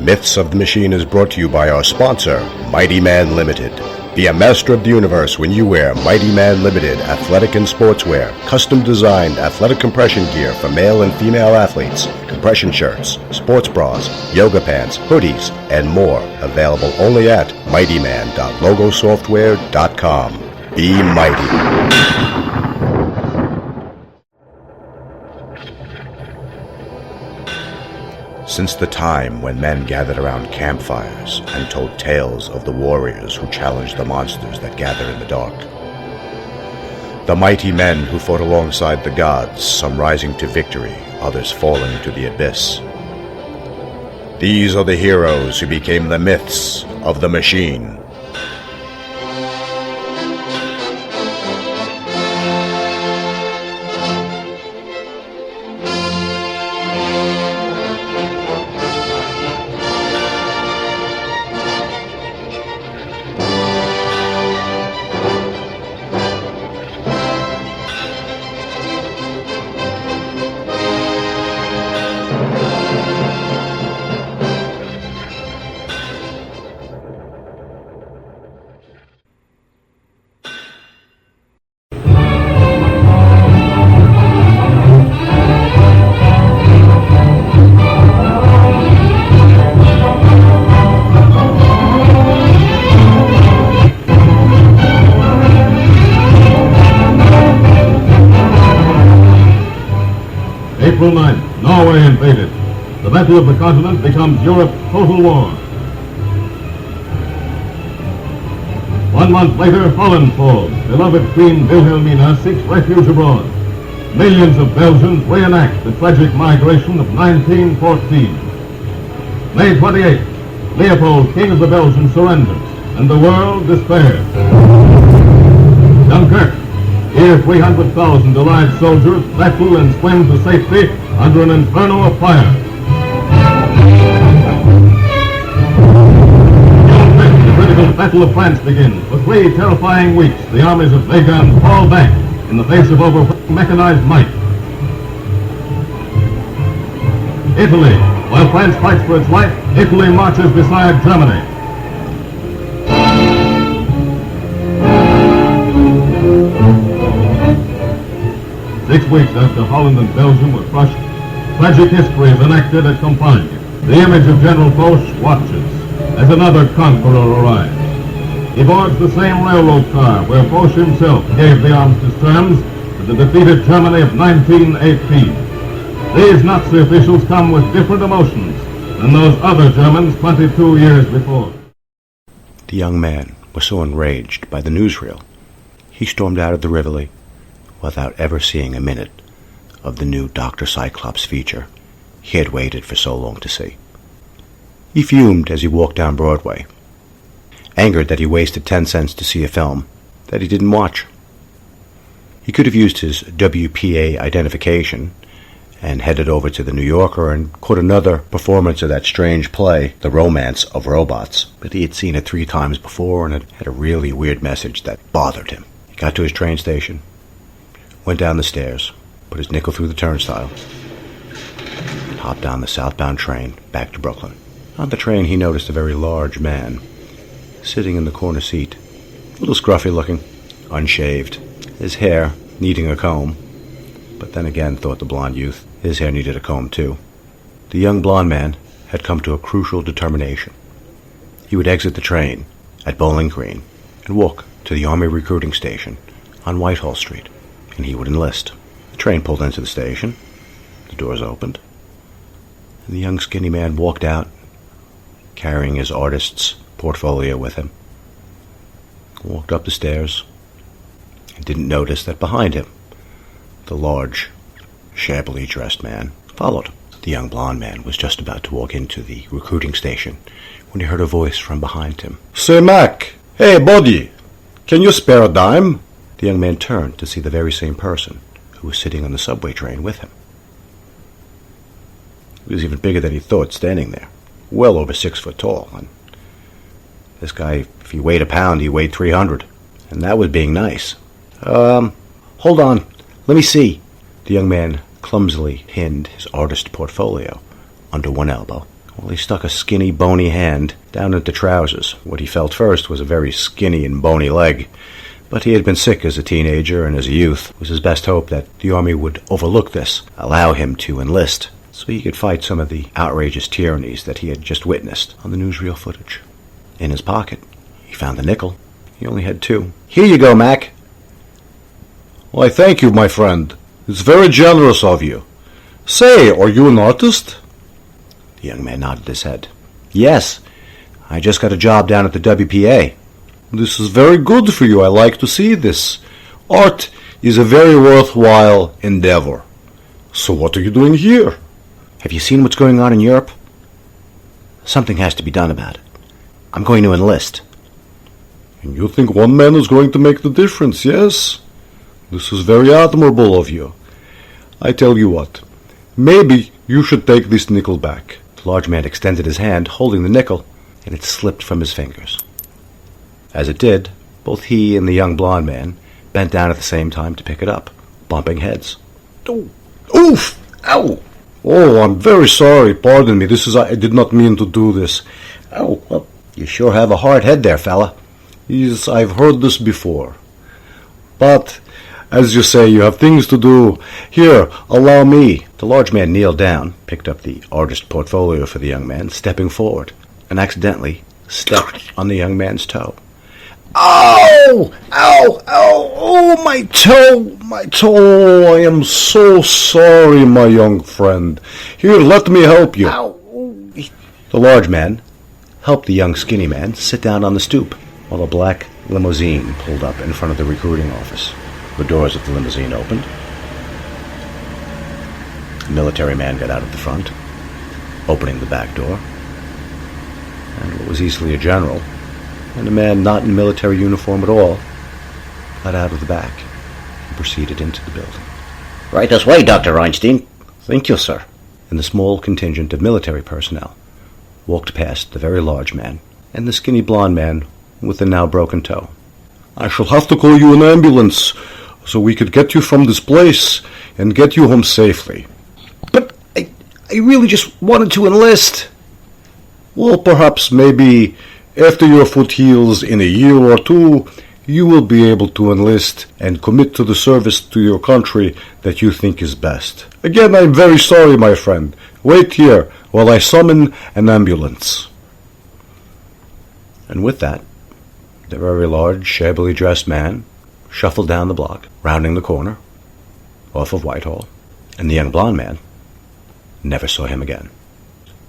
Myths of the Machine is brought to you by our sponsor, Mighty Man Limited. Be a master of the universe when you wear Mighty Man Limited athletic and sportswear, custom-designed athletic compression gear for male and female athletes, compression shirts, sports bras, yoga pants, hoodies, and more. Available only at mightyman.logosoftware.com. Be mighty. Since the time when men gathered around campfires and told tales of the warriors who challenged the monsters that gather in the dark. The mighty men who fought alongside the gods, some rising to victory, others falling to the abyss. These are the heroes who became the myths of the machine. April 9th, Norway invaded. The battle of the continent becomes Europe's total war. 1 month later, Holland falls. Beloved Queen Wilhelmina seeks refuge abroad. Millions of Belgians reenact the tragic migration of 1914. May 28th, Leopold, King of the Belgians, surrenders, and the world despairs. Dunkirk. Here, 300,000 Allied soldiers battle and swim to safety under an inferno of fire. The critical Battle of France begins. For 3 terrifying weeks, the armies of Weygand fall back in the face of overwhelming mechanized might. Italy. While France fights for its life, Italy marches beside Germany. Six weeks after Holland and Belgium were crushed, tragic history is enacted at Compiègne. The image of General Foch watches as another conqueror arrives. He boards the same railroad car where Foch himself gave the armistice terms to the defeated Germany of 1918. These Nazi officials come with different emotions than those other Germans 22 years before. The young man was so enraged by the newsreel, he stormed out of the Rivoli without ever seeing a minute of the new Dr. Cyclops feature he had waited for so long to see. He fumed as he walked down Broadway, angered that he wasted 10 cents to see a film that he didn't watch. He could have used his WPA identification and headed over to the New Yorker and caught another performance of that strange play, The Romance of Robots, but he had seen it 3 times before and it had a really weird message that bothered him. He got to his train station, went down the stairs, put his nickel through the turnstile, and hopped on the southbound train back to Brooklyn. On the train, he noticed a very large man sitting in the corner seat, a little scruffy looking, unshaved, his hair needing a comb, but then again, thought the blonde youth, his hair needed a comb too. The young blonde man had come to a crucial determination. He would exit the train at Bowling Green and walk to the Army recruiting station on Whitehall Street, and he would enlist. The train pulled into the station, the doors opened, and the young skinny man walked out, carrying his artist's portfolio with him, walked up the stairs, and didn't notice that behind him, the large, shabbily dressed man followed. The young blonde man was just about to walk into the recruiting station when he heard a voice from behind him. "Say, Mac! Hey, buddy! Can you spare a dime?" The young man turned to see the very same person who was sitting on the subway train with him. He was even bigger than he thought, standing there, well over 6 foot tall. And this guy, if he weighed a pound, he weighed 300, and that was being nice. Hold on, let me see." The young man clumsily pinned his artist portfolio under one elbow Well, he stuck a skinny, bony hand down into trousers. What he felt first was a very skinny and bony leg. But he had been sick as a teenager and as a youth. It was his best hope that the army would overlook this, allow him to enlist, so he could fight some of the outrageous tyrannies that he had just witnessed on the newsreel footage. In his pocket, he found a nickel. He only had 2. "Here you go, Mac." Why, thank you, my friend. It's very generous of you. Say, are you an artist? The young man nodded his head. "Yes, I just got a job down at the WPA." This is very good for you. I like to see this. Art is a very worthwhile endeavor. So what are you doing here? "Have you seen what's going on in Europe? Something has to be done about it. I'm going to enlist." And you think one man is going to make the difference, yes? This is very admirable of you. I tell you what, maybe you should take this nickel back. The large man extended his hand, holding the nickel, and it slipped from his fingers. As it did, both he and the young blond man bent down at the same time to pick it up, bumping heads. Oh, oof! Ow! Oh, I'm very sorry. Pardon me. I did not mean to do this. "Oh, well, you sure have a hard head there, fella." Yes, I've heard this before. But, as you say, you have things to do. Here, allow me. The large man kneeled down, picked up the artist portfolio for the young man, stepping forward, and accidentally stepped on the young man's toe. Ow! Ow! Ow! Oh, my toe! My toe! I am so sorry, my young friend. Here, let me help you. Ow! The large man helped the young skinny man sit down on the stoop while a black limousine pulled up in front of the recruiting office. The doors of the limousine opened. A military man got out of the front, opening the back door, and what was easily a general, and a man not in military uniform at all, got out of the back and proceeded into the building. "Right this way, Dr. Einstein." "Thank you, sir." And the small contingent of military personnel walked past the very large man and the skinny blond man with the now broken toe. "I shall have to call you an ambulance so we could get you from this place and get you home safely." "But I really just wanted to enlist." "Well, perhaps maybe after your foot heals in a year or 2, you will be able to enlist and commit to the service to your country that you think is best. Again, I'm very sorry, my friend. Wait here while I summon an ambulance." And with that, the very large, shabbily dressed man shuffled down the block, rounding the corner, off of Whitehall, and the young blond man never saw him again.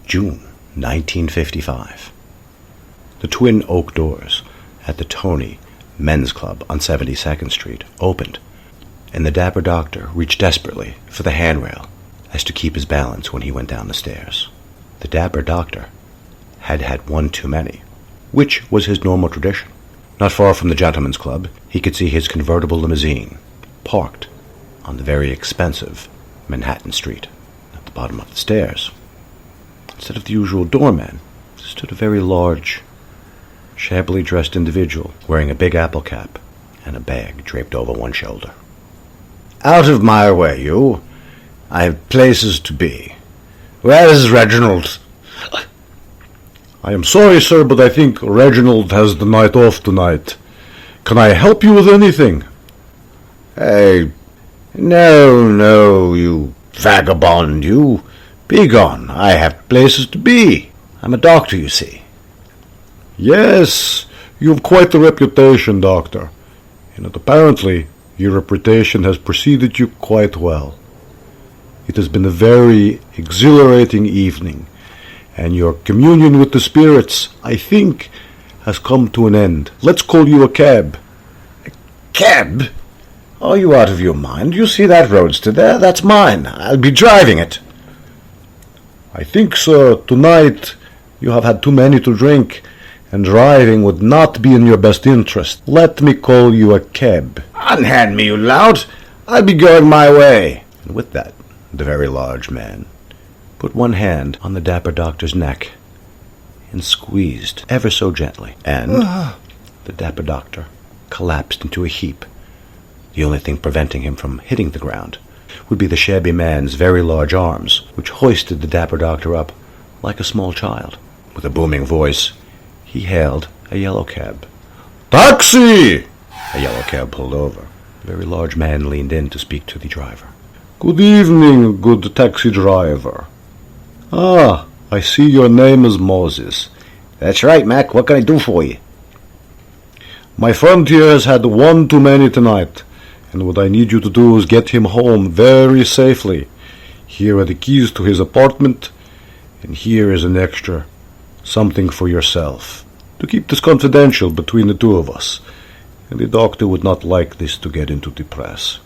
June 1955. The twin oak doors at the Tony Men's Club on 72nd Street opened, and the dapper doctor reached desperately for the handrail as to keep his balance when he went down the stairs. The dapper doctor had had one too many, which was his normal tradition. Not far from the Gentlemen's Club, he could see his convertible limousine parked on the very expensive Manhattan Street. At the bottom of the stairs, instead of the usual doorman, stood a very large, shabbily dressed individual wearing a big apple cap and a bag draped over one shoulder. "Out of my way, you. I have places to be. Where is Reginald?" "I am sorry, sir, but I think Reginald has the night off tonight. Can I help you with anything?" "Hey, no, you vagabond, you. Be gone. I have places to be. I'm a doctor, you see." "Yes, you have quite the reputation, doctor, and apparently your reputation has preceded you quite well. It has been a very exhilarating evening, and your communion with the spirits, I think, has come to an end. Let's call you a cab." "A cab? Are you out of your mind? You see that roadster there? That's mine. I'll be driving it." "I think, sir, tonight you have had too many to drink, and driving would not be in your best interest. Let me call you a cab." "Unhand me, you lout. I'll be going my way." And with that, the very large man put one hand on the dapper doctor's neck and squeezed ever so gently, and the dapper doctor collapsed into a heap. The only thing preventing him from hitting the ground would be the shabby man's very large arms, which hoisted the dapper doctor up like a small child. With a booming voice, he hailed a yellow cab. "Taxi!" A yellow cab pulled over. A very large man leaned in to speak to the driver. Good evening, good taxi driver. Ah, I see your name is Moses. That's right, Mac. What can I do for you? My friend here has had one too many tonight, and what I need you to do is get him home very safely. Here are the keys to his apartment, and here is an extra something for yourself. To keep this confidential between the two of us, and the doctor would not like this to get into the press.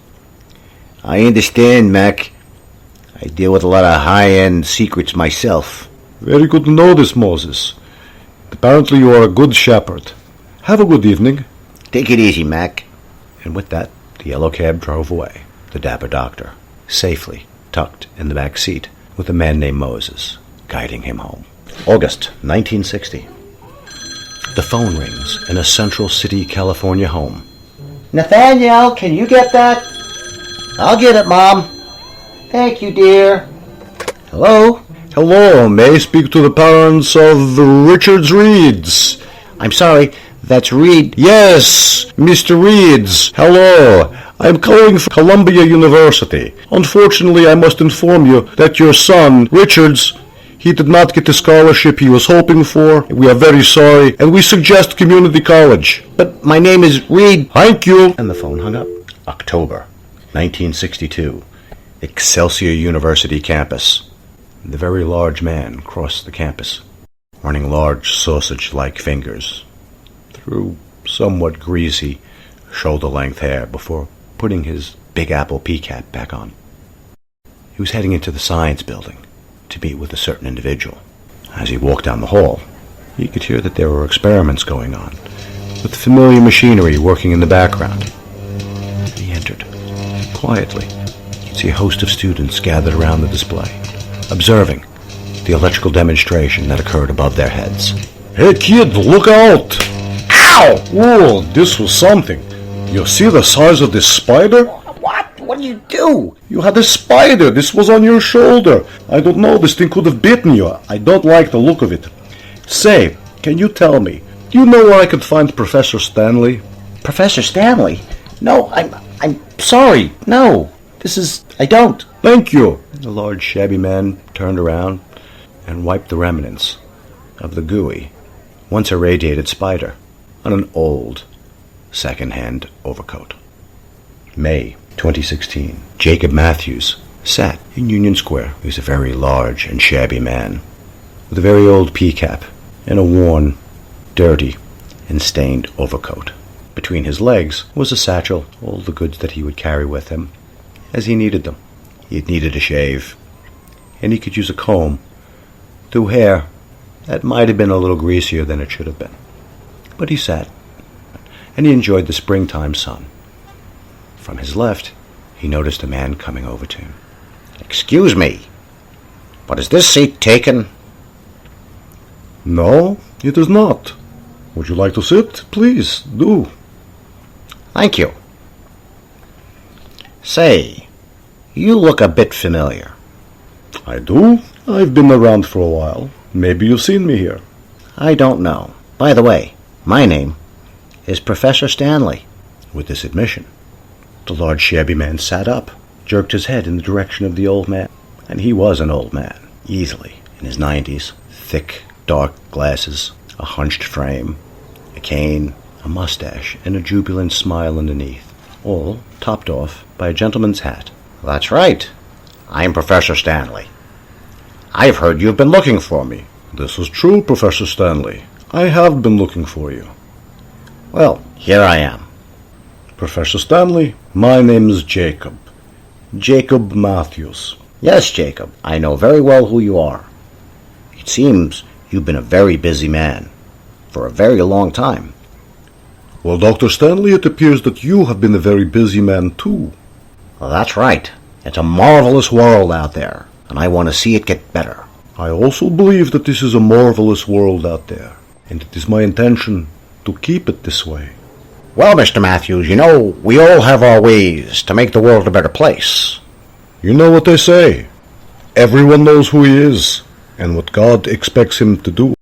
I understand, Mac. I deal with a lot of high-end secrets myself. Very good to know this, Moses. Apparently you are a good shepherd. Have a good evening. Take it easy, Mac. And with that, the yellow cab drove away, the dapper doctor, safely tucked in the back seat, with a man named Moses guiding him home. August 1960. The phone rings in a Central City, California home. Nathaniel, can you get that? I'll get it, Mom. Thank you, dear. Hello? Hello, may I speak to the parents of Richard Reeds? I'm sorry, that's Reed. Yes, Mr. Reeds. Hello. I'm calling from Columbia University. Unfortunately, I must inform you that your son, Richards, he did not get the scholarship he was hoping for. We are very sorry, and we suggest community college. But my name is Reed. Thank you. And the phone hung up. October 1962. Excelsior University campus. The very large man crossed the campus, running large sausage-like fingers through somewhat greasy, shoulder-length hair before putting his Big Apple pea cap back on. He was heading into the science building to meet with a certain individual. As he walked down the hall, he could hear that there were experiments going on, with familiar machinery working in the background. He entered. Quietly, he could see a host of students gathered around the display, observing the electrical demonstration that occurred above their heads. Hey kid, look out! Ow! Whoa, this was something. You see the size of this spider? What? What did you do? You had a spider. This was on your shoulder. I don't know. This thing could have bitten you. I don't like the look of it. Say, can you tell me, do you know where I could find Professor Stanleeh? Professor Stanleeh? No, I'm sorry. No, I don't. Thank you. The large, shabby man turned around and wiped the remnants of the gooey, once irradiated spider on an old, second-hand overcoat. May 2016. Jacob Matthews sat in Union Square. He was a very large and shabby man, with a very old pea cap and a worn, dirty, and stained overcoat. Between his legs was a satchel, all the goods that he would carry with him as he needed them. He had needed a shave, and he could use a comb through hair that might have been a little greasier than it should have been. But he sat, and he enjoyed the springtime sun. From his left, he noticed a man coming over to him. Excuse me, but is this seat taken? No, it is not. Would you like to sit? Please, do. Thank you. Say, you look a bit familiar. I do. I've been around for a while. Maybe you've seen me here. I don't know. By the way, my name is Professor Stanleeh. With this admission, the large shabby man sat up, jerked his head in the direction of the old man. And he was an old man, easily in his 90s, thick, dark glasses, a hunched frame, a cane, a mustache, and a jubilant smile underneath, all topped off by a gentleman's hat. That's right. I'm Professor Stanleeh. I've heard you've been looking for me. This is true, Professor Stanleeh. I have been looking for you. Well, here I am. Professor Stanleeh, my name is Jacob. Jacob Matthews. Yes, Jacob, I know very well who you are. It seems you've been a very busy man for a very long time. Well, Dr. Stanleeh, it appears that you have been a very busy man, too. Well, that's right. It's a marvelous world out there, and I want to see it get better. I also believe that this is a marvelous world out there, and it is my intention to keep it this way. Well, Mr. Matthews, you know, we all have our ways to make the world a better place. You know what they say. Everyone knows who he is and what God expects him to do.